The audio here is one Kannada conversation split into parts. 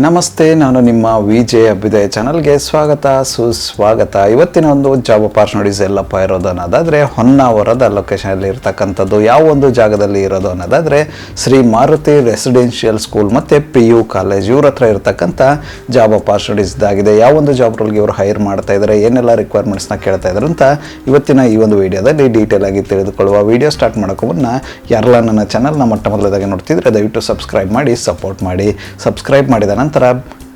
ನಮಸ್ತೆ, ನಾನು ನಿಮ್ಮ ವಿಜಯ್ ಅಭ್ಯುದಯ ಚಾನಲ್ಗೆ ಸ್ವಾಗತ ಸುಸ್ವಾಗತ. ಇವತ್ತಿನ ಒಂದು ಜಾಬ್ ಅಪಾರ್ಚುನಿಟೀಸ್ ಎಲ್ಲಪ್ಪ ಇರೋದು ಅನ್ನೋದಾದರೆ ಹೊನ್ನಾವರದ ಲೊಕೇಶನಲ್ಲಿ ಇರ್ತಕ್ಕಂಥದ್ದು. ಯಾವ ಒಂದು ಜಾಗದಲ್ಲಿ ಇರೋದು ಅನ್ನೋದಾದರೆ ಶ್ರೀ ಮಾರುತಿ ರೆಸಿಡೆನ್ಷಿಯಲ್ ಸ್ಕೂಲ್ ಮತ್ತು PU ಕಾಲೇಜ್ ಇವ್ರ ಹತ್ರ ಇರ್ತಕ್ಕಂಥ ಜಾಬ್ ಅಪಾರ್ಚುನಿಟೀಸ್ ಇದಾಗಿದೆ. ಯಾವ ಒಂದು ಜಾಬ್ ರೋಲ್ಗೆ ಇವರು ಹೈರ್ ಮಾಡ್ತಾ ಇದ್ದಾರೆ, ಏನೆಲ್ಲ ರಿಕ್ವೈರ್ಮೆಂಟ್ಸ್ನ ಕೇಳ್ತಾ ಇದ್ದಾರೆ ಅಂತ ಇವತ್ತಿನ ಈ ಒಂದು ವಿಡಿಯೋದಲ್ಲಿ ಡೀಟೇಲ್ ಆಗಿ ತಿಳಿದುಕೊಳ್ಳುವ. ವಿಡಿಯೋ ಸ್ಟಾರ್ಟ್ ಮಾಡೋಕ್ಕೂ ಮುನ್ನ ಯಾರೆಲ್ಲ ನನ್ನ ಚಾನಲ್ನ ಮೊಟ್ಟ ಮೊದಲದಾಗಿ ನೋಡ್ತಿದ್ರೆ ದಯವಿಟ್ಟು ಸಬ್ಸ್ಕ್ರೈಬ್ ಮಾಡಿ, ಸಪೋರ್ಟ್ ಮಾಡಿ. ಸಬ್ಸ್ಕ್ರೈಬ್ ಮಾಡಿದ ನಂತರ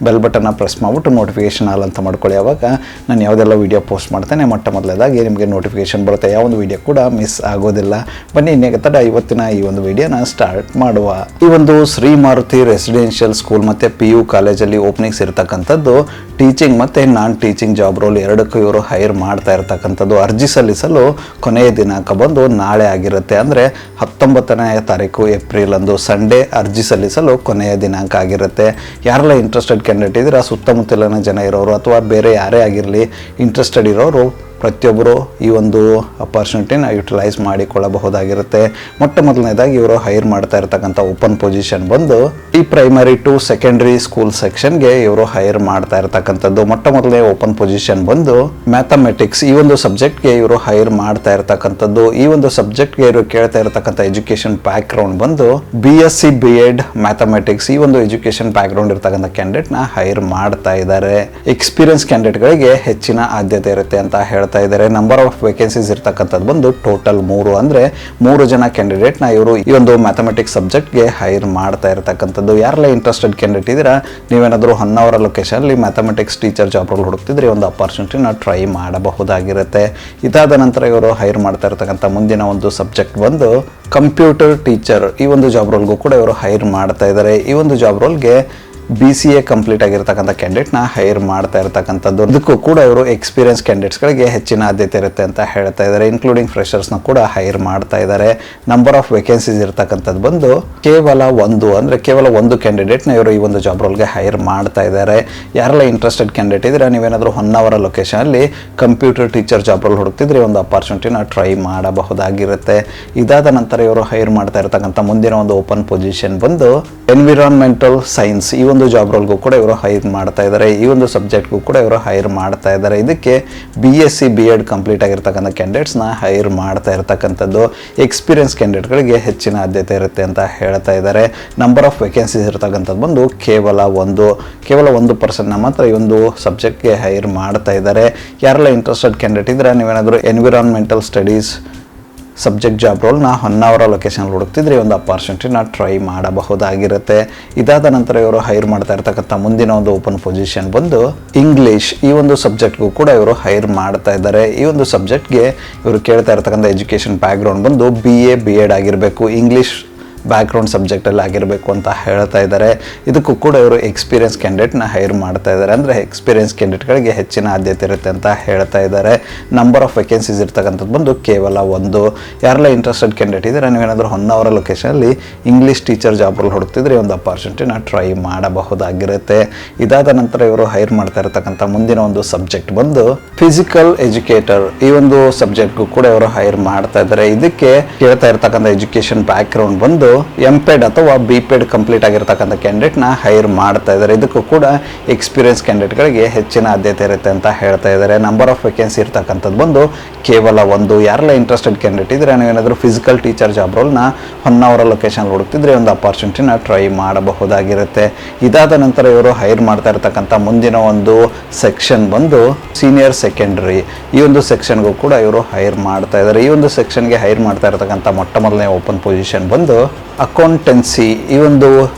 ಬೆಲ್ ಬಟನ್ನ ಪ್ರೆಸ್ ಮಾಡಿಬಿಟ್ಟು ನೋಟಿಫಿಕೇಷನ್ ಆಲ್ ಅಂತ ಮಾಡ್ಕೊಳ್ಳಿ. ಆವಾಗ ನಾನು ಯಾವುದೆಲ್ಲ ವೀಡಿಯೋ ಪೋಸ್ಟ್ ಮಾಡ್ತೇನೆ ಮೊಟ್ಟ ಮೊದಲದಾಗಿ ನಿಮಗೆ ನೋಟಿಫಿಕೇಷನ್ ಬರುತ್ತೆ, ಯಾವ ಒಂದು ವೀಡಿಯೋ ಕೂಡ ಮಿಸ್ ಆಗೋದಿಲ್ಲ. ಬನ್ನಿ ಇನ್ನೇಕ ತಡ ಇವತ್ತಿನ ಈ ಒಂದು ವಿಡಿಯೋನ ಸ್ಟಾರ್ಟ್ ಮಾಡುವ. ಈ ಒಂದು ಶ್ರೀ ಮಾರುತಿ ರೆಸಿಡೆನ್ಷಿಯಲ್ ಸ್ಕೂಲ್ ಮತ್ತು PU ಕಾಲೇಜಲ್ಲಿ ಓಪನಿಂಗ್ಸ್ ಇರ್ತಕ್ಕಂಥದ್ದು ಟೀಚಿಂಗ್ ಮತ್ತು ನಾನ್ ಟೀಚಿಂಗ್ ಜಾಬ್ ರೋಲ್ ಎರಡಕ್ಕೂ ಇವರು ಹೈರ್ ಮಾಡ್ತಾ ಇರ್ತಕ್ಕಂಥದ್ದು. ಅರ್ಜಿ ಸಲ್ಲಿಸಲು ಕೊನೆಯ ದಿನಾಂಕ ಬಂದು ನಾಳೆ ಆಗಿರುತ್ತೆ, ಅಂದರೆ 19ನೇ ತಾರೀಕು ಏಪ್ರಿಲ್ ಅಂದು ಸಂಡೇ ಅರ್ಜಿ ಸಲ್ಲಿಸಲು ಕೊನೆಯ ದಿನಾಂಕ ಆಗಿರುತ್ತೆ. ಯಾರೆಲ್ಲ ಇಂಟ್ರೆಸ್ಟೆಡ್ ಕ್ಯಾಂಡಿಡೇಟ್ ಇದ್ರೆ ಸುತ್ತಮುತ್ತಲಿನ ಜನ ಇರೋರು ಅಥವಾ ಬೇರೆ ಯಾರೇ ಆಗಿರಲಿ ಇಂಟ್ರೆಸ್ಟೆಡ್ ಇರೋರು ಪ್ರತಿಯೊಬ್ಬರು ಈ ಒಂದು ಅಪಾರ್ಚುನಿಟಿನ ಯುಟಿಲೈಸ್ ಮಾಡಿಕೊಳ್ಳಬಹುದಾಗಿರುತ್ತೆ. ಮೊಟ್ಟ ಮೊದಲನೇದಾಗಿ ಇವರು ಹೈರ್ ಮಾಡ್ತಾ ಇರ್ತಕ್ಕಂಥ ಓಪನ್ ಪೊಸಿಷನ್ ಬಂದು ಈ ಪ್ರೈಮರಿ ಟು ಸೆಕೆಂಡರಿ ಸ್ಕೂಲ್ ಸೆಕ್ಷನ್ಗೆ ಇವರು ಹೈರ್ ಮಾಡ್ತಾ ಇರ್ತಕ್ಕಂಥದ್ದು. ಮೊಟ್ಟ ಮೊದಲನೇ ಓಪನ್ ಪೊಸಿಷನ್ ಬಂದು ಮ್ಯಾಥಮೆಟಿಕ್ಸ್ ಈ ಒಂದು ಸಬ್ಜೆಕ್ಟ್ಗೆ ಇವರು ಹೈರ್ ಮಾಡ್ತಾ ಇರ್ತಕ್ಕಂಥದ್ದು. ಈ ಒಂದು ಸಬ್ಜೆಕ್ಟ್ಗೆ ಇವರು ಕೇಳ್ತಾ ಇರ್ತಕ್ಕಂಥ ಎಜುಕೇಶನ್ ಬ್ಯಾಕ್ ಗ್ರೌಂಡ್ ಬಂದು BSc B.Ed ಮ್ಯಾಥಮೆಟಿಕ್ಸ್ ಈ ಒಂದು ಎಜುಕೇಶನ್ ಬ್ಯಾಕ್ ಗ್ರೌಂಡ್ ಇರ್ತಕ್ಕಂಥ ಕ್ಯಾಂಡಿಡೇಟ್ನ ಹೈರ್ ಮಾಡ್ತಾ ಇದ್ದಾರೆ. ಎಕ್ಸ್ಪೀರಿಯನ್ಸ್ ಕ್ಯಾಂಡಿಡೇಟ್ಗಳಿಗೆ ಹೆಚ್ಚಿನ ಆದ್ಯತೆ ಇರುತ್ತೆ ಅಂತ ಹೇಳ್ತಾ ಇದ್ದಾರೆ. ನಂಬರ್ ಆಫ್ ವೇಕೆನ್ಸೀಸ್ ಇರ್ತಕ್ಕಂಥದ್ದು ಬಂದು ಟೋಟಲ್ 3, ಅಂದ್ರೆ 3 ಜನ ಕ್ಯಾಂಡಿಡೇಟ್ನ ಇವರು ಈ ಒಂದು ಮ್ಯಾಥಮೆಟಿಕ್ಸ್ ಸಬ್ಜೆಕ್ಟ್ಗೆ ಹೈರ್ ಮಾಡ್ತಾ ಇರ್ತಕ್ಕಂಥದ್ದು. ಯಾರೆಲ್ಲ ಇಂಟ್ರೆಸ್ಟೆಡ್ ಕ್ಯಾಂಡಿಡೇಟ್ ಇದ್ದೀರಾ, ನೀವೇನಾದರೂ ಹೊನ್ನಾವರ ಲೊಕೇಶನಲ್ಲಿ ಮ್ಯಾಥಮೆಟಿಕ್ಸ್ ಟೀಚರ್ ಜಾಬ್ ರೋಲ್ ಹುಡುಕ್ತಿದ್ರೆ ಒಂದು ಅಪಾರ್ಚುನಿಟಿನ ಟ್ರೈ ಮಾಡಬಹುದಾಗಿರುತ್ತೆ. ಇದಾದ ನಂತರ ಇವರು ಹೈರ್ ಮಾಡ್ತಾ ಇರ್ತಕ್ಕಂಥ ಮುಂದಿನ ಒಂದು ಸಬ್ಜೆಕ್ಟ್ ಬಂದು ಕಂಪ್ಯೂಟರ್ ಟೀಚರ್. ಈ ಒಂದು ಜಾಬ್ ರೋಲ್ಗೂ ಕೂಡ ಇವರು ಹೈರ್ ಮಾಡ್ತಾ ಇದ್ದಾರೆ. ಈ ಒಂದು ಜಾಬ್ ರೋಲ್ಗೆ BCA ಕಂಪ್ಲೀಟ್ ಆಗಿರ್ತಕ್ಕಂಥ ಕ್ಯಾಂಡಿಡೇಟ್ನ ಹೈರ್ ಮಾಡ್ತಾ ಇರ್ತಕ್ಕಂಥದ್ದು. ಇದಕ್ಕೂ ಕೂಡ ಇವರು ಎಕ್ಸ್ಪೀರಿಯನ್ಸ್ ಕ್ಯಾಂಡಿಡೇಟ್ಸ್ಗಳಿಗೆ ಹೆಚ್ಚಿನ ಆದ್ಯತೆ ಇರುತ್ತೆ ಅಂತ ಹೇಳ್ತಾ ಇದ್ದಾರೆ. ಇನ್ಕ್ಲೂಡಿಂಗ್ ಫ್ರೆಷರ್ಸ್ನ ಕೂಡ ಹೈರ್ ಮಾಡ್ತಾ ಇದ್ದಾರೆ. ನಂಬರ್ ಆಫ್ ವೇಕೆನ್ಸೀಸ್ ಇರ್ತಕ್ಕಂಥದ್ದು ಬಂದು ಕೇವಲ 1, ಅಂದರೆ ಕೇವಲ 1 ಕ್ಯಾಂಡಿಡೇಟ್ನ ಇವರು ಈ ಒಂದು ಜಾಬ್ ರೋಲ್ಗೆ ಹೈರ್ ಮಾಡ್ತಾ ಇದ್ದಾರೆ. ಯಾರೆಲ್ಲ ಇಂಟ್ರೆಸ್ಟೆಡ್ ಕ್ಯಾಂಡಿಡೇಟ್ ಇದ್ರೆ ನೀವೇನಾದರೂ ಹೊನ್ನಾವರ ಲೊಕೇಶನಲ್ಲಿ ಕಂಪ್ಯೂಟರ್ ಟೀಚರ್ ಜಾಬ್ ರೋಲ್ ಹುಡುಕ್ತಿದ್ರೆ ಒಂದು ಅಪಾರ್ಚುನಿಟಿನ ಟ್ರೈ ಮಾಡಬಹುದಾಗಿರುತ್ತೆ. ಇದಾದ ನಂತರ ಇವರು ಹೈರ್ ಮಾಡ್ತಾ ಇರ್ತಕ್ಕಂಥ ಮುಂದಿನ ಒಂದು ಓಪನ್ ಪೊಸಿಷನ್ ಬಂದು ಎನ್ವಿರಾನ್ಮೆಂಟಲ್ ಸೈನ್ಸ್ ಈ ಒಂದು ಜಾಬ್ ರೋಲ್ಗೂ ಕೂಡ ಇವರು ಹೈರ್ ಮಾಡ್ತಾ ಇದ್ದಾರೆ. ಈ ಒಂದು ಸಬ್ಜೆಕ್ಟ್ಗೂ ಕೂಡ ಇವರು ಹೈರ್ ಮಾಡ್ತಾ ಇದ್ದಾರೆ. ಇದಕ್ಕೆ BSc B.Ed ಕಂಪ್ಲೀಟ್ ಆಗಿರ್ತಕ್ಕಂಥ ಕ್ಯಾಂಡಿಡೇಟ್ಸ್ನ ಹೈರ್ ಮಾಡ್ತಾ ಇರ್ತಕ್ಕಂಥದ್ದು. ಎಕ್ಸ್ಪೀರಿಯನ್ಸ್ ಕ್ಯಾಂಡಿಡೇಟ್ಗಳಿಗೆ ಹೆಚ್ಚಿನ ಆದ್ಯತೆ ಇರುತ್ತೆ ಅಂತ ಹೇಳ್ತಾ ಇದ್ದಾರೆ. ನಂಬರ್ ಆಫ್ ವೇಕೆನ್ಸೀಸ್ ಇರ್ತಕ್ಕಂಥದ್ದು ಬಂದು ಕೇವಲ 1% ಮಾತ್ರ ಈ ಒಂದು ಸಬ್ಜೆಕ್ಟ್ಗೆ ಹೈರ್ ಮಾಡ್ತಾ ಇದ್ದಾರೆ. ಯಾರೆಲ್ಲ ಇಂಟ್ರೆಸ್ಟೆಡ್ ಕ್ಯಾಂಡಿಡೇಟ್ ಇದ್ರೆ ನೀವೇನಾದರೂ ಎನ್ವಿರಾನ್ಮೆಂಟಲ್ ಸ್ಟಡೀಸ್ ಸಬ್ಜೆಕ್ಟ್ ಜಾಬ್ ರೋಲ್ನ ಹೊನ್ನಾವರ ಲೊಕೇಶನ್ ಹುಡುಕ್ತಿದ್ರೆ ಒಂದು ಅಪಾರ್ಚುನಿಟಿನ ಟ್ರೈ ಮಾಡಬಹುದಾಗಿರುತ್ತೆ. ಇದಾದ ನಂತರ ಇವರು ಹೈರ್ ಮಾಡ್ತಾ ಇರ್ತಕ್ಕಂಥ ಮುಂದಿನ ಒಂದು ಓಪನ್ ಪೊಸಿಷನ್ ಬಂದು ಇಂಗ್ಲೀಷ್ ಈ ಒಂದು ಸಬ್ಜೆಕ್ಟ್ಗೂ ಕೂಡ ಇವರು ಹೈರ್ ಮಾಡ್ತಾ ಇದ್ದಾರೆ. ಈ ಒಂದು ಸಬ್ಜೆಕ್ಟ್ಗೆ ಇವರು ಕೇಳ್ತಾ ಇರ್ತಕ್ಕಂಥ ಎಜುಕೇಷನ್ ಬ್ಯಾಕ್ ಗ್ರೌಂಡ್ ಬಂದು BA B.Ed ಆಗಿರಬೇಕು, ಇಂಗ್ಲೀಷ್ ಬ್ಯಾಕ್ ಗ್ರೌಂಡ್ ಸಬ್ಜೆಕ್ಟಲ್ಲಿ ಆಗಿರಬೇಕು ಅಂತ ಹೇಳ್ತಾ ಇದ್ದಾರೆ. ಇದಕ್ಕೂ ಕೂಡ ಇವರು ಎಕ್ಸ್ಪೀರಿಯನ್ಸ್ ಕ್ಯಾಂಡಿಡೇಟ್ನ ಹೈರ್ ಮಾಡ್ತಾ ಇದ್ದಾರೆ, ಅಂದರೆ ಎಕ್ಸ್ಪೀರಿಯನ್ಸ್ ಕ್ಯಾಂಡಿಡೇಟ್ಗಳಿಗೆ ಹೆಚ್ಚಿನ ಆದ್ಯತೆ ಇರುತ್ತೆ ಅಂತ ಹೇಳ್ತಾ ಇದ್ದಾರೆ. ನಂಬರ್ ಆಫ್ ವೇಕೆನ್ಸೀಸ್ ಇರ್ತಕ್ಕಂಥದ್ದು ಬಂದು ಕೇವಲ 1. ಯಾರೆಲ್ಲ ಇಂಟ್ರೆಸ್ಟೆಡ್ ಕ್ಯಾಂಡಿಡೇಟ್ ಇದ್ದಾರೆ ನೀವೇನಾದರೂ ಹೊನ್ನಾವರ ಲೊಕೇಶನಲ್ಲಿ ಇಂಗ್ಲೀಷ್ ಟೀಚರ್ ಜಾಬ್ ರೋಲ್ ಹುಡುಕ್ತಿದ್ರೆ ಒಂದು ಅಪಾರ್ಚುನಿಟಿನ ಟ್ರೈ ಮಾಡಬಹುದಾಗಿರುತ್ತೆ. ಇದಾದ ನಂತರ ಇವರು ಹೈರ್ ಮಾಡ್ತಾ ಇರ್ತಕ್ಕಂಥ ಮುಂದಿನ ಒಂದು ಸಬ್ಜೆಕ್ಟ್ ಬಂದು ಫಿಸಿಕಲ್ ಎಜುಕೇಟರ್. ಈ ಒಂದು ಸಬ್ಜೆಕ್ಟ್ಗೂ ಕೂಡ ಇವರು ಹೈರ್ ಮಾಡ್ತಾ ಇದ್ದಾರೆ. ಇದಕ್ಕೆ ಕೇಳ್ತಾ ಇರ್ತಕ್ಕಂಥ ಎಜುಕೇಷನ್ ಬ್ಯಾಕ್ ಗ್ರೌಂಡ್ ಬಂದು MPed ಅಥವಾ BPed ಕಂಪ್ಲೀಟ್ ಆಗಿರ್ತಕ್ಕಂಥ ಕ್ಯಾಂಡಿಡೇಟ್ನ ಹೈರ್ ಮಾಡ್ತಾ ಇದ್ದಾರೆ. ಇದಕ್ಕೂ ಕೂಡ ಎಕ್ಸ್ಪೀರಿಯನ್ಸ್ ಕ್ಯಾಂಡಿಡೇಟ್ಗಳಿಗೆ ಹೆಚ್ಚಿನ ಆದ್ಯತೆ ಇರುತ್ತೆ ಅಂತ ಹೇಳ್ತಾ ಇದ್ದಾರೆ. ನಂಬರ್ ಆಫ್ ವೇಕೆನ್ಸಿ ಇರ್ತಕ್ಕಂಥದ್ದು ಬಂದು ಕೇವಲ 1. ಯಾರೆಲ್ಲ ಇಂಟ್ರೆಸ್ಟೆಡ್ ಕ್ಯಾಂಡಿಡೇಟ್ ಇದ್ರೆ ನೀವೇನಾದರೂ ಫಿಸಿಕಲ್ ಟೀಚರ್ ಜಾಬ್ ರೋಲ್ನ ಹೊನ್ನಾವರ ಲೊಕೇಶನ್ ಹುಡುಕ್ತಿದ್ರೆ ಒಂದು ಅಪಾರ್ಚುನಿಟಿನ ಟ್ರೈ ಮಾಡಬಹುದಾಗಿರುತ್ತೆ. ಇದಾದ ನಂತರ ಇವರು ಹೈರ್ ಮಾಡ್ತಾ ಇರ್ತಕ್ಕಂಥ ಮುಂದಿನ ಒಂದು ಸೆಕ್ಷನ್ ಬಂದು ಸೀನಿಯರ್ ಸೆಕೆಂಡರಿ. ಈ ಒಂದು ಸೆಕ್ಷನ್ಗೂ ಕೂಡ ಇವರು ಹೈರ್ ಮಾಡ್ತಾ ಇದ್ದಾರೆ. ಈ ಒಂದು ಸೆಕ್ಷನ್ಗೆ ಹೈರ್ ಮಾಡ್ತಾ ಇರ್ತಕ್ಕಂಥ ಮೊಟ್ಟ ಮೊದಲನೇ ಓಪನ್ ಪೊಸಿಷನ್ ಬಂದು ಅಕೌಂಟೆನ್ಸಿ ಈ ಒಂದು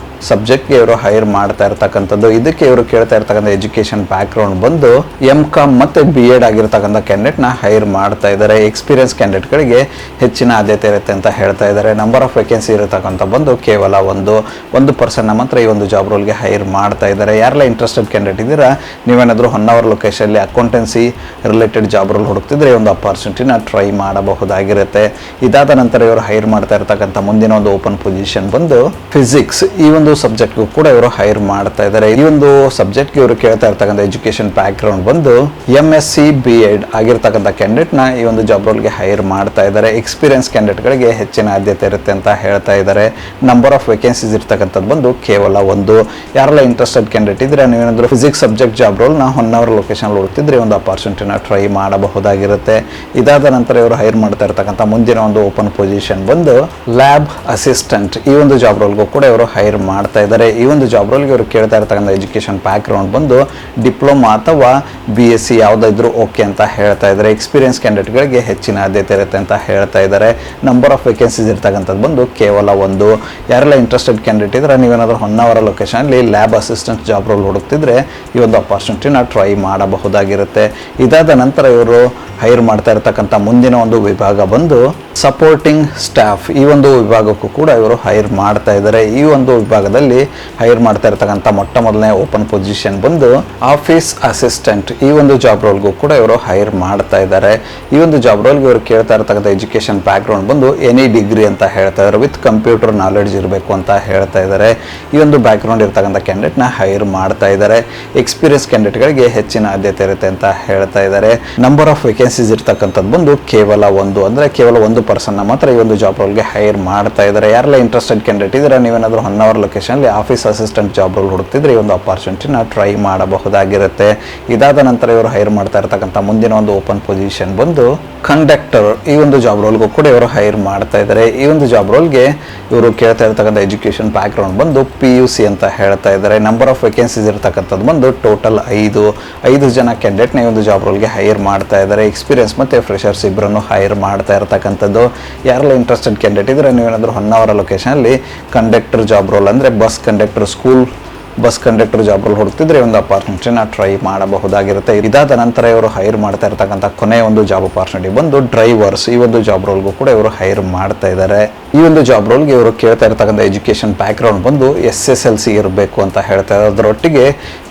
ಸಬ್ಜೆಕ್ಟ್ಗೆ ಇವರು ಹೈರ್ ಮಾಡ್ತಾ ಇರ್ತಕ್ಕಂಥದ್ದು. ಇದಕ್ಕೆ ಇವರು ಕೇಳ್ತಾ ಇರ್ತಕ್ಕಂಥ ಎಜುಕೇಷನ್ ಬ್ಯಾಕ್ ಗ್ರೌಂಡ್ ಬಂದು MCom ಮತ್ತು B.Ed ಆಗಿರ್ತಕ್ಕಂಥ ಕ್ಯಾಂಡಿಡೇಟ್ನ ಹೈರ್ ಮಾಡ್ತಾ ಇದ್ದಾರೆ. ಎಕ್ಸ್ಪೀರಿಯನ್ಸ್ ಕ್ಯಾಂಡಿಡೇಟ್ಗಳಿಗೆ ಹೆಚ್ಚಿನ ಆದ್ಯತೆ ಇರುತ್ತೆ ಅಂತ ಹೇಳ್ತಾ ಇದ್ದಾರೆ. ನಂಬರ್ ಆಫ್ ವೇಕೆನ್ಸಿ ಇರತಕ್ಕಂಥ ಬಂದು ಕೇವಲ 1% ಮಾತ್ರ ಈ ಒಂದು ಜಾಬ್ ರೋಲ್ಗೆ ಹೈರ್ ಮಾಡ್ತಾ ಇದ್ದಾರೆ. ಯಾರೆಲ್ಲ ಇಂಟ್ರೆಸ್ಟೆಡ್ ಕ್ಯಾಂಡಿಡೇಟ್ ಇದ್ದೀರಾ ನೀವೇನಾದರೂ ಹೊನ್ನಾವರ ಲೊಕೇಶನಲ್ಲಿ ಅಕೌಂಟೆನ್ಸಿ ರಿಲೇಟೆಡ್ ಜಾಬ್ ರೋಲ್ ಹುಡುಕ್ತಿದ್ರೆ ಒಂದು ಅಪಾರ್ಚುನಿಟಿನ ಟ್ರೈ ಮಾಡಬಹುದಾಗಿರುತ್ತೆ. ಇದಾದ ನಂತರ ಇವರು ಹೈರ್ ಮಾಡ್ತಾ ಇರ್ತಕ್ಕಂಥ ಮುಂದಿನ ಒಂದು ಓಪನ್ ಪೊಸಿಷನ್ ಬಂದು ಫಿಸಿಕ್ಸ್. ಈ ಒಂದು ಒಂದು ಸಬ್ಜೆಕ್ಟ್ಗೂ ಕೂಡ ಇವರು ಹೈರ್ ಮಾಡ್ತಾ ಇದ್ದಾರೆ. ಈ ಒಂದು ಸಬ್ಜೆಕ್ಟ್ಗೆ ಇವರು ಕೇಳ್ತಾ ಇರ್ತಕ್ಕಂಥ ಎಜುಕೇಶನ್ ಬ್ಯಾಕ್ ಗ್ರೌಂಡ್ ಬಂದು MSc B.Ed ಆಗಿರ್ತಕ್ಕಂಥ ಕ್ಯಾಂಡಿಡೇಟ್ನ ಈ ಒಂದು ಜಾಬ್ ರೋಲ್ಗೆ ಹೈರ್ ಮಾಡ್ತಾ ಇದ್ದಾರೆ. ಎಕ್ಸ್ಪೀರಿಯನ್ಸ್ ಕ್ಯಾಂಡಿಡೇಟ್ಗಳಿಗೆ ಹೆಚ್ಚಿನ ಆದ್ಯತೆ ಇರುತ್ತೆ ಅಂತ ಹೇಳ್ತಾ ಇದ್ದಾರೆ. ನಂಬರ್ ಆಫ್ ವೇಕೆನ್ಸೀಸ್ ಇರ್ತಕ್ಕಂಥದ್ದು ಬಂದು ಕೇವಲ 1. ಯಾರೆಲ್ಲ ಇಂಟ್ರೆಸ್ಟೆಡ್ ಕ್ಯಾಂಡಿಡೇಟ್ ಇದ್ರೆ ನೀವೇನಾದರೂ ಫಿಸಿಕ್ಸ್ ಸಬ್ಜೆಕ್ಟ್ ಜಾಬ್ ರೋಲ್ನ ಹೊನ್ನಾವರ ಲೊಕೇಶನ್ ಹುಡುಕ್ತಿದ್ರೆ ಒಂದು ಅಪಾರ್ಚುನಿಟಿನ ಟ್ರೈ ಮಾಡಬಹುದಾಗಿರುತ್ತೆ. ಇದಾದ ನಂತರ ಇವರು ಹೈರ್ ಮಾಡ್ತಾ ಇರ್ತಕ್ಕಂಥ ಮುಂದಿನ ಒಂದು ಓಪನ್ ಪೊಸಿಷನ್ ಬಂದು ಲ್ಯಾಬ್ ಅಸಿಸ್ಟೆಂಟ್. ಈ ಒಂದು ಜಾಬ್ ರೋಲ್ಗೂ ಕೂಡ ಇವರು ಹೈರ್ ಮಾಡ್ತಾ ಇದ್ದಾರೆ. ಈ ಒಂದು ಜಾಬ್ ರೋಲ್ಗೆ ಇವರು ಕೇಳ್ತಾ ಇರ್ತಕ್ಕಂಥ ಎಜುಕೇಶನ್ ಬ್ಯಾಕ್ ಗ್ರೌಂಡ್ ಬಂದು ಡಿಪ್ಲೊಮಾ ಅಥವಾ BSc ಯಾವುದಾದ್ರೂ ಓಕೆ ಅಂತ ಹೇಳ್ತಾ ಇದ್ದಾರೆ. ಎಕ್ಸ್ಪೀರಿಯನ್ಸ್ ಕ್ಯಾಂಡಿಡೇಟ್ಗಳಿಗೆ ಹೆಚ್ಚಿನ ಆದ್ಯತೆ ಇರುತ್ತೆ ಅಂತ ಹೇಳ್ತಾ ಇದ್ದಾರೆ. ನಂಬರ್ ಆಫ್ ವೇಕೆನ್ಸೀಸ್ ಇರ್ತಕ್ಕಂಥದ್ದು ಬಂದು ಕೇವಲ 1. ಯಾರೆಲ್ಲ ಇಂಟ್ರೆಸ್ಟೆಡ್ ಕ್ಯಾಂಡಿಡೇಟ್ ಇದ್ರೆ ನೀವೇನಾದರೂ ಹೊನ್ನಾವರ ಲೊಕೇಶನಲ್ಲಿ ಲ್ಯಾಬ್ ಅಸಿಸ್ಟೆಂಟ್ ಜಾಬ್ ರೋಲ್ ಹುಡುಕ್ತಿದ್ರೆ ಈ ಒಂದು ಅಪಾರ್ಚುನಿಟಿನ ಟ್ರೈ ಮಾಡಬಹುದಾಗಿರುತ್ತೆ. ಇದಾದ ನಂತರ ಇವರು ಹೈರ್ ಮಾಡ್ತಾ ಇರ್ತಕ್ಕಂಥ ಮುಂದಿನ ಒಂದು ವಿಭಾಗ ಬಂದು ಸಪೋರ್ಟಿಂಗ್ ಸ್ಟಾಫ್. ಈ ಒಂದು ವಿಭಾಗಕ್ಕೂ ಕೂಡ ಇವರು ಹೈರ್ ಮಾಡ್ತಾ ಇದ್ದಾರೆ. ಈ ಒಂದು ವಿಭಾಗದಲ್ಲಿ ಹೈರ್ ಮಾಡ್ತಾ ಇರ್ತಕ್ಕಂಥ ಮೊಟ್ಟ ಮೊದಲನೇ ಓಪನ್ ಪೊಸಿಷನ್ ಬಂದು ಆಫೀಸ್ ಅಸಿಸ್ಟೆಂಟ್. ಈ ಒಂದು ಜಾಬ್ ರೋಲ್ಗೂ ಕೂಡ ಇವರು ಹೈರ್ ಮಾಡ್ತಾ ಇದ್ದಾರೆ. ಈ ಒಂದು ಜಾಬ್ ರೋಲ್ಗೆ ಇವರು ಕೇಳ್ತಾ ಇರ್ತಕ್ಕಂಥ ಎಜುಕೇಶನ್ ಬ್ಯಾಕ್ ಗ್ರೌಂಡ್ ಬಂದು ಎನಿ ಡಿಗ್ರಿ ಅಂತ ಹೇಳ್ತಾ ಇದ್ದಾರೆ. ವಿತ್ ಕಂಪ್ಯೂಟರ್ ನಾಲೆಡ್ಜ್ ಇರಬೇಕು ಅಂತ ಹೇಳ್ತಾ ಇದ್ದಾರೆ. ಈ ಒಂದು ಬ್ಯಾಕ್ ಗ್ರೌಂಡ್ ಇರ್ತಕ್ಕಂಥ ಕ್ಯಾಂಡಿಡೇಟ್ನ ಹೈರ್ ಮಾಡ್ತಾ ಇದ್ದಾರೆ. ಎಕ್ಸ್ಪೀರಿಯನ್ಸ್ ಕ್ಯಾಂಡಿಡೇಟ್ಗಳಿಗೆ ಹೆಚ್ಚಿನ ಆದ್ಯತೆ ಇರುತ್ತೆ ಅಂತ ಹೇಳ್ತಾ ಇದ್ದಾರೆ. ನಂಬರ್ ಆಫ್ ವೇಕೆನ್ಸೀಸ್ ಇರ್ತಕ್ಕಂಥದ್ದು ಬಂದು ಕೇವಲ 1. ಅಂದರೆ ಕೇವಲ 1 ಪರ್ಸನ್ನ ಮಾತ್ರ ಈ ಒಂದು ಜಾಬ್ ರೋಲ್ಗೆ ಹೈರ್ ಮಾಡ್ತಾ ಇದ್ದಾರೆ. ಯಾರೆಲ್ಲ ಇಂಟ್ರೆಸ್ಟೆಡ್ ಕ್ಯಾಂಡಿಡೇಟ್ ಇದ್ರೆ ನೀವೇನಾದರೂ ಹೊನ್ನಾವರ ಲೊಕೇಶನಲ್ಲಿ ಆಫೀಸ್ ಅಸಿಸ್ಟೆಂಟ್ ಜಾಬ್ ರೋಲ್ ಹುಡುಕ್ತಿದ್ರೆ ಈ ಒಂದು ಅಪಾರ್ಚುನಿಟಿನ ಟ್ರೈ ಮಾಡಬಹುದಾಗಿರುತ್ತೆ. ಇದಾದ ನಂತರ ಇವರು ಹೈರ್ ಮಾಡ್ತಾ ಇರ್ತಕ್ಕಂಥ ಮುಂದಿನ ಒಂದು ಓಪನ್ ಪೊಸಿಷನ್ ಬಂದು ಕಂಡಕ್ಟರ್. ಈ ಒಂದು ಜಾಬ್ ರೋಲ್ಗೂ ಕೂಡ ಇವರು ಹೈರ್ ಮಾಡ್ತಾ ಇದ್ದಾರೆ. ಈ ಒಂದು ಜಾಬ್ ರೋಲ್ಗೆ ಇವರು ಕೇಳ್ತಾ ಇರ್ತಕ್ಕಂಥ ಎಜುಕೇಶನ್ ಬ್ಯಾಕ್ ಗ್ರೌಂಡ್ ಬಂದು PUC ಅಂತ ಹೇಳ್ತಾ ಇದ್ದಾರೆ. ನಂಬರ್ ಆಫ್ ವೇಕೆನ್ಸೀಸ್ ಇರ್ತಕ್ಕಂಥದ್ದು ಬಂದು ಟೋಟಲ್ 5 ಜನ ಕ್ಯಾಂಡಿಡೇಟ್ನ ಈ ಒಂದು ಜಾಬ್ ರೋಲ್ಗೆ ಹೈರ್ ಮಾಡ್ತಾ ಇದ್ದಾರೆ. ಎಕ್ಸ್ಪೀರಿಯನ್ಸ್ ಮತ್ತು ಫ್ರೆಷರ್ಸ್ ಇಬ್ಬರನ್ನು ಹೈರ್ ಮಾಡ್ತಾ ಇರ್ತಕ್ಕಂಥದ್ದು. ಯಾರೆಲ್ಲ ಇಂಟ್ರೆಸ್ಟೆಡ್ ಕ್ಯಾಂಡಿಡೇಟ್ ಇದ್ರೆ ನೀವೇನಾದರೂ ಹೊನ್ನಾವರ ಲೊಕೇಶನಲ್ಲಿ ಕಂಡಕ್ಟರ್ ಜಾಬ್ ರೋಲ್ ಅಂದರೆ bus conductor school bus conductor job role ಹುಡುಕ್ತಿದ್ರೆ ಒಂದು ಅಪಾರ್ಚುನಿಟಿನ ಟ್ರೈ ಮಾಡಬಹುದಾಗಿರುತ್ತೆ. ಇದಾದ ನಂತರ ಇವರು ಹೈರ್ ಮಾಡ್ತಾ ಇರ್ತಕ್ಕಂಥ ಕೊನೆಯ ಒಂದು ಜಾಬ್ ಅಪಾರ್ಚುನಿಟಿ ಬಂದು ಡ್ರೈವರ್ಸ್. ಈ ಒಂದು ಜಾಬ್ ರೋಲ್ಗೂ ಕೂಡ ಇವರು ಹೈರ್ ಮಾಡ್ತಾ ಇದ್ದಾರೆ. ಈ ಒಂದು ಜಾಬ್ ರೋಲ್ಗೆ ಇವರು ಕೇಳ್ತಾ ಇರ್ತಕ್ಕಂಥ ಎಜುಕೇಶನ್ ಬ್ಯಾಕ್ ಗ್ರೌಂಡ್ ಬಂದು SSLC ಇರಬೇಕು ಅಂತ ಹೇಳ್ತಾ ಇದ್ದಾರೆ. ಅದರೊಟ್ಟಿಗೆ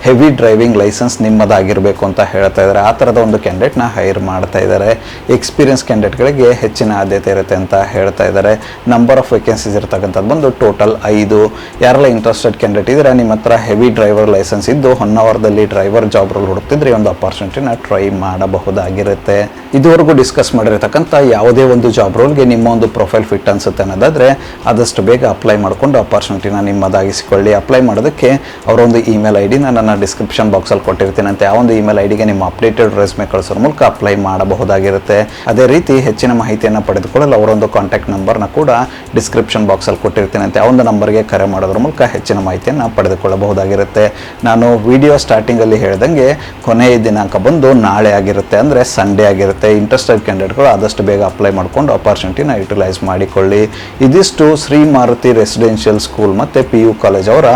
ಹೆವಿ ಡ್ರೈವಿಂಗ್ ಲೈಸೆನ್ಸ್ ನಿಮ್ಮದಾಗಿರಬೇಕು ಅಂತ ಹೇಳ್ತಾ ಇದ್ದಾರೆ. ಆ ಥರದ ಒಂದು ಕ್ಯಾಂಡಿಡೇಟ್ನ ಹೈರ್ ಮಾಡ್ತಾ ಇದ್ದಾರೆ. ಎಕ್ಸ್ಪೀರಿಯನ್ಸ್ ಕ್ಯಾಂಡಿಡೇಟ್ಗಳಿಗೆ ಹೆಚ್ಚಿನ ಆದ್ಯತೆ ಇರುತ್ತೆ ಅಂತ ಹೇಳ್ತಾ ಇದ್ದಾರೆ. ನಂಬರ್ ಆಫ್ ವೇಕೆನ್ಸೀಸ್ ಇರ್ತಕ್ಕಂಥದ್ದು ಬಂದು ಟೋಟಲ್ 5. ಯಾರೆಲ್ಲ ಇಂಟ್ರೆಸ್ಟೆಡ್ ಕ್ಯಾಂಡಿಡೇಟ್ ಇದ್ರೆ ನಿಮ್ಮ ಹತ್ರ ಹೆವಿ ಡ್ರೈವರ್ ಲೈಸೆನ್ಸ್ ಇದ್ದು ಹೊನ್ನಾವರದಲ್ಲಿ ಡ್ರೈವರ್ ಜಾಬ್ ರೋಲ್ ಹುಡುಕ್ತಿದ್ರೆ ಒಂದು ಅಪಾರ್ಚುನಿಟಿನ ಟ್ರೈ ಮಾಡಬಹುದಾಗಿರುತ್ತೆ. ಇದುವರೆಗೂ ಡಿಸ್ಕಸ್ ಮಾಡಿರ್ತಕ್ಕಂಥ ಯಾವುದೇ ಒಂದು ಜಾಬ್ ರೋಲ್ಗೆ ನಿಮ್ಮ ಒಂದು ಪ್ರೊಫೈಲ್ ಫಿಟ್ ಅನ್ಸುತ್ತೆ ಅನ್ನೋದಾದರೆ ಆದಷ್ಟು ಬೇಗ ಅಪ್ಲೈ ಮಾಡಿಕೊಂಡು ಅಪಾರ್ಚುನಿಟಿನ ನಿಮ್ಮದಾಗಿಸಿಕೊಳ್ಳಿ. ಅಪ್ಲೈ ಮಾಡೋದಕ್ಕೆ ಅವರೊಂದು ಇಮೇಲ್ ID ನನ್ನ ಡಿಸ್ಕ್ರಿಪ್ಷನ್ ಬಾಕ್ಸಲ್ಲಿ ಕೊಟ್ಟಿರ್ತೀನಿ ಅಂತ ಆ ಒಂದು ಇಮೇಲ್ IDಗೆ ನಿಮ್ಮ ಅಪ್ಡೇಟೆಡ್ ರೆಸ್ಯೂಮೆ ಕಳಿಸೋರ ಮೂಲಕ ಅಪ್ಲೈ ಮಾಡಬಹುದಾಗಿರುತ್ತೆ. ಅದೇ ರೀತಿ ಹೆಚ್ಚಿನ ಮಾಹಿತಿಯನ್ನು ಪಡೆದುಕೊಳ್ಳಲು ಅವರೊಂದು ಕಾಂಟ್ಯಾಕ್ಟ್ ನಂಬರ್ನ ಕೂಡ ಡಿಸ್ಕ್ರಿಪ್ಷನ್ ಬಾಕ್ಸಲ್ಲಿ ಕೊಟ್ಟಿರ್ತೀನಿ ಅಂತ ಆ ಒಂದು ನಂಬರ್ಗೆ ಕರೆ ಮಾಡೋದ್ರ ಮೂಲಕ ಹೆಚ್ಚಿನ ಮಾಹಿತಿಯನ್ನು ಪಡೆದುಕೊಳ್ಳಬಹುದಾಗಿರುತ್ತೆ. ನಾನು ವಿಡಿಯೋ ಸ್ಟಾರ್ಟಿಂಗಲ್ಲಿ ಹೇಳ್ದಂಗೆ ಕೊನೆಯ ದಿನಾಂಕ ಬಂದು ನಾಳೆ ಆಗಿರುತ್ತೆ, ಅಂದರೆ ಸಂಡೇ ಆಗಿರುತ್ತೆ. ಇಂಟ್ರೆಸ್ಟೆಡ್ ಕ್ಯಾಂಡಿಡೇಟ್ಗಳು ಆದಷ್ಟು ಬೇಗ ಅಪ್ಲೈ ಮಾಡಿಕೊಂಡು ಅಪಾರ್ಚುನಿಟಿನ ಯುಟಿಲೈಸ್ ಮಾಡಿಕೊಳ್ಳಿ. ಇದಿಷ್ಟು ಶ್ರೀ ಮಾರುತಿ ರೆಸಿಡೆನ್ಷಿಯಲ್ ಸ್ಕೂಲ್ ಮತ್ತು PU ಕಾಲೇಜ್ ಅವರ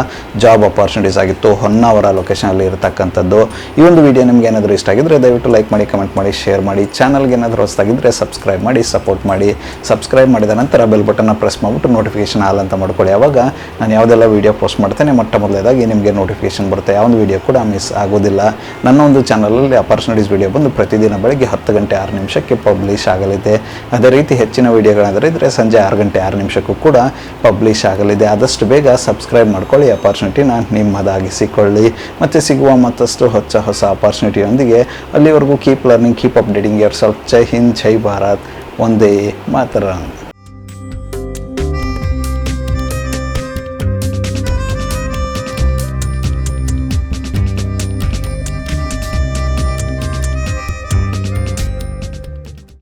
ಜಾಬ್ ಅಪಾರ್ಚುನಿಟೀಸ್ ಆಗಿತ್ತು ಹೊನ್ನಾವರ ಲೊಕೇಶನಲ್ಲಿ ಇರತಕ್ಕಂಥದ್ದು. ಈ ಒಂದು ವಿಡಿಯೋ ನಿಮ್ಗೆ ಏನಾದರೂ ಇಷ್ಟ ಆಗಿದ್ರೆ ದಯವಿಟ್ಟು ಲೈಕ್ ಮಾಡಿ, ಕಮೆಂಟ್ ಮಾಡಿ, ಶೇರ್ ಮಾಡಿ. ಚಾನಲ್ಗೆ ಏನಾದರೂ ಹೊಸದಾಗಿದ್ದರೆ ಸಬ್ಸ್ಕ್ರೈಬ್ ಮಾಡಿ, ಸಪೋರ್ಟ್ ಮಾಡಿ. ಸಬ್ಸ್ಕ್ರೈಬ್ ಮಾಡಿದ ನಂತರ ಬೆಲ್ ಬಟನ್ನ ಪ್ರೆಸ್ ಮಾಡಿಬಿಟ್ಟು ನೋಟಿಫಿಕೇಶನ್ ಆಲ್ ಅಂತ ಮಾಡ್ಕೊಳ್ಳಿ. ಆವಾಗ ನಾನು ಯಾವುದೆಲ್ಲ ವೀಡಿಯೋ ಪೋಸ್ಟ್ ಮಾಡ್ತೇನೆ ಮೊಟ್ಟ ಮೊದಲೇದಾಗಿ ನಿಮಗೆ ನೋಟಿಫಿಕೇಶನ್ ಬರುತ್ತೆ. ಯಾವ ಒಂದು ವೀಡಿಯೋ ಕೂಡ ಮಿಸ್ ಆಗೋದಿಲ್ಲ. ನನ್ನ ಒಂದು ಚಾನಲಲ್ಲಿ ಅಪಾರ್ಚುನಿಟೀಸ್ ವೀಡಿಯೋ ಬಂದು ಪ್ರತಿದಿನ ಬೆಳಗ್ಗೆ 10 ಗಂಟೆ 6 ನಿಮಿಷಕ್ಕೆ ಪಬ್ಲಿಷ್ ಆಗಲಿದೆ. ಅದೇ ರೀತಿ ಹೆಚ್ಚಿನ ವೀಡಿಯೋಗಳಾದರೆ ಇದ್ದರೆ ಸಂಜೆ 6 ಗಂಟೆ 6 ನಿಮಿಷಕ್ಕೂ ಕೂಡ ಪಬ್ಲಿಷ್ ಆಗಲಿದೆ. ಆದಷ್ಟು ಬೇಗ ಸಬ್ಸ್ಕ್ರೈಬ್ ಮಾಡ್ಕೊಳ್ಳಿ, ಅಪಾರ್ಚುನಿಟಿನ ನಿಮ್ಮದಾಗಿಸಿಕೊಳ್ಳಿ. ಮತ್ತು ಸಿಗುವ ಮತ್ತಷ್ಟು ಹೊಸ ಅಪಾರ್ಚುನಿಟಿಯೊಂದಿಗೆ ಅಲ್ಲಿವರೆಗೂ keep learning, keep updating yourself. ಜೈ ಹಿಂದ್, ಜೈ ಭಾರತ್, ವಂದೇ ಮಾತರಂ.